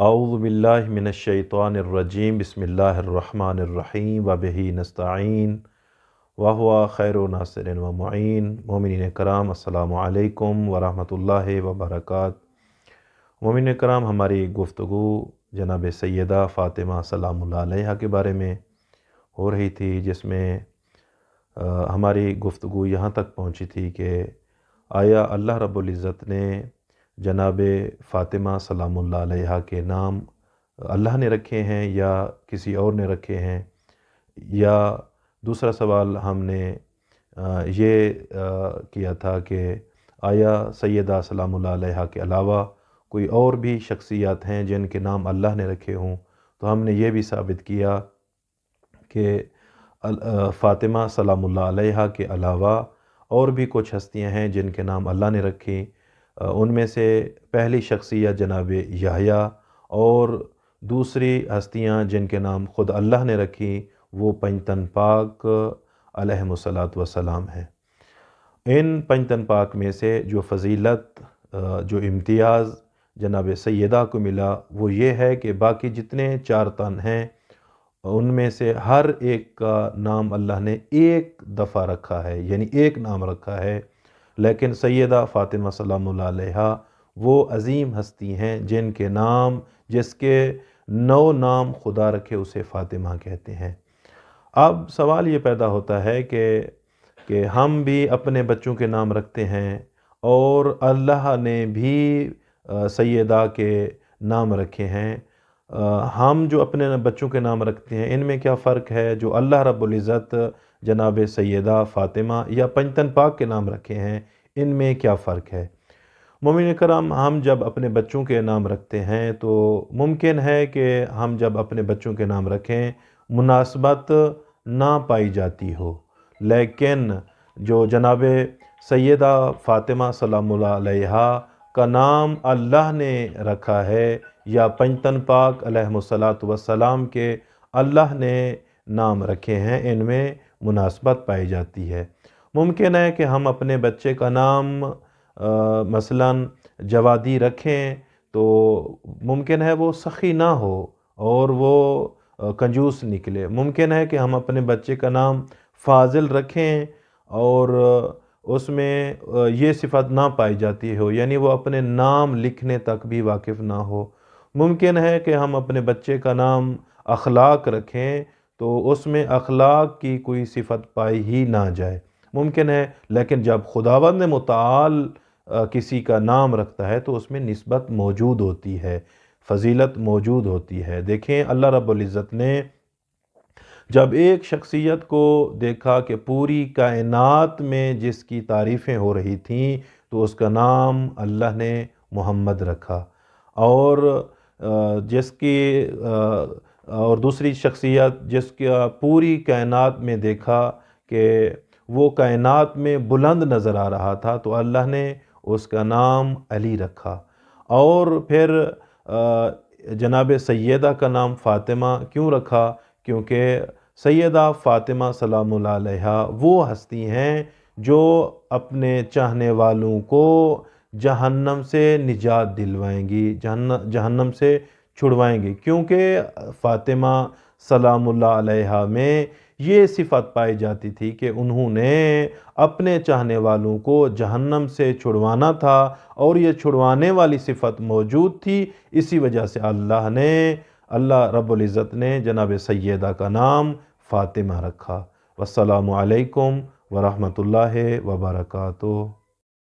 اعوذ باللہ من الشیطان الرجیم بسم اللہ الرحمن الرحیم وبہ نستعین وہو خیر ناصر و معین۔ مومنین کرام السلام علیکم ورحمۃ اللہ وبرکاتہ۔ مومنین کرام، ہماری گفتگو جناب سیدہ فاطمہ سلام اللہ علیہا کے بارے میں ہو رہی تھی، جس میں ہماری گفتگو یہاں تک پہنچی تھی کہ آیا اللہ رب العزت نے جناب فاطمہ سلام اللہ علیہا کے نام اللہ نے رکھے ہیں یا کسی اور نے رکھے ہیں، یا دوسرا سوال ہم نے یہ کیا تھا کہ آیا سیدہ سلام اللہ علیہا کے علاوہ کوئی اور بھی شخصیات ہیں جن کے نام اللہ نے رکھے ہوں، تو ہم نے یہ بھی ثابت کیا کہ فاطمہ سلام اللہ علیہا کے علاوہ اور بھی کچھ ہستیاں ہیں جن کے نام اللہ نے رکھی۔ ان میں سے پہلی شخصیت جناب یحییٰ، اور دوسری ہستیاں جن کے نام خود اللہ نے رکھی وہ پنجتن پاک علیہم الصلاۃ والسلام ہیں۔ ان پنجتن پاک میں سے جو فضیلت، جو امتیاز جناب سیدہ کو ملا وہ یہ ہے کہ باقی جتنے چار تن ہیں ان میں سے ہر ایک کا نام اللہ نے ایک دفعہ رکھا ہے، یعنی ایک نام رکھا ہے، لیکن سیدہ فاطمہ سلام اللہ علیہا وہ عظیم ہستی ہیں جن کے نام، جس کے 9 نام خدا رکھے اسے فاطمہ کہتے ہیں۔ اب سوال یہ پیدا ہوتا ہے کہ ہم بھی اپنے بچوں کے نام رکھتے ہیں اور اللہ نے بھی سیدہ کے نام رکھے ہیں، ہم جو اپنے بچوں کے نام رکھتے ہیں ان میں کیا فرق ہے؟ جو اللہ رب العزت جناب سیدہ فاطمہ یا پنجتن پاک کے نام رکھے ہیں ان میں کیا فرق ہے؟ مومنین کرام، ہم جب اپنے بچوں کے نام رکھتے ہیں تو ممکن ہے کہ ہم جب اپنے بچوں کے نام رکھیں مناسبت نہ پائی جاتی ہو، لیکن جو جناب سیدہ فاطمہ سلام اللہ علیہا کا نام اللہ نے رکھا ہے یا پنجتن پاک علیہم الصلاۃ والسلام کے اللہ نے نام رکھے ہیں، ان میں مناسبت پائی جاتی ہے۔ ممکن ہے کہ ہم اپنے بچے کا نام مثلاً جوادی رکھیں تو ممکن ہے وہ سخی نہ ہو اور وہ کنجوس نکلے۔ ممکن ہے کہ ہم اپنے بچے کا نام فاضل رکھیں اور اس میں یہ صفت نہ پائی جاتی ہو، یعنی وہ اپنے نام لکھنے تک بھی واقف نہ ہو۔ ممکن ہے کہ ہم اپنے بچے کا نام اخلاق رکھیں تو اس میں اخلاق کی کوئی صفت پائی ہی نہ جائے، ممکن ہے، لیکن جب خداوند متعال کسی کا نام رکھتا ہے تو اس میں نسبت موجود ہوتی ہے، فضیلت موجود ہوتی ہے۔ دیکھیں اللہ رب العزت نے جب ایک شخصیت کو دیکھا کہ پوری کائنات میں جس کی تعریفیں ہو رہی تھیں تو اس کا نام اللہ نے محمد رکھا، اور جس کی اور دوسری شخصیت جس کا پوری کائنات میں دیکھا کہ وہ کائنات میں بلند نظر آ رہا تھا تو اللہ نے اس کا نام علی رکھا۔ اور پھر جناب سیدہ کا نام فاطمہ کیوں رکھا؟ کیونکہ سیدہ فاطمہ سلام اللہ علیہا وہ ہستی ہیں جو اپنے چاہنے والوں کو جہنم سے نجات دلوائیں گی، جہنم سے چھڑوائیں گی، کیونکہ فاطمہ سلام اللہ علیہا میں یہ صفت پائی جاتی تھی کہ انہوں نے اپنے چاہنے والوں کو جہنم سے چھڑوانا تھا، اور یہ چھڑوانے والی صفت موجود تھی، اسی وجہ سے اللہ رب العزت نے جناب سیدہ کا نام فاطمہ رکھا۔ والسلام علیکم ورحمۃ اللہ وبرکاتہ۔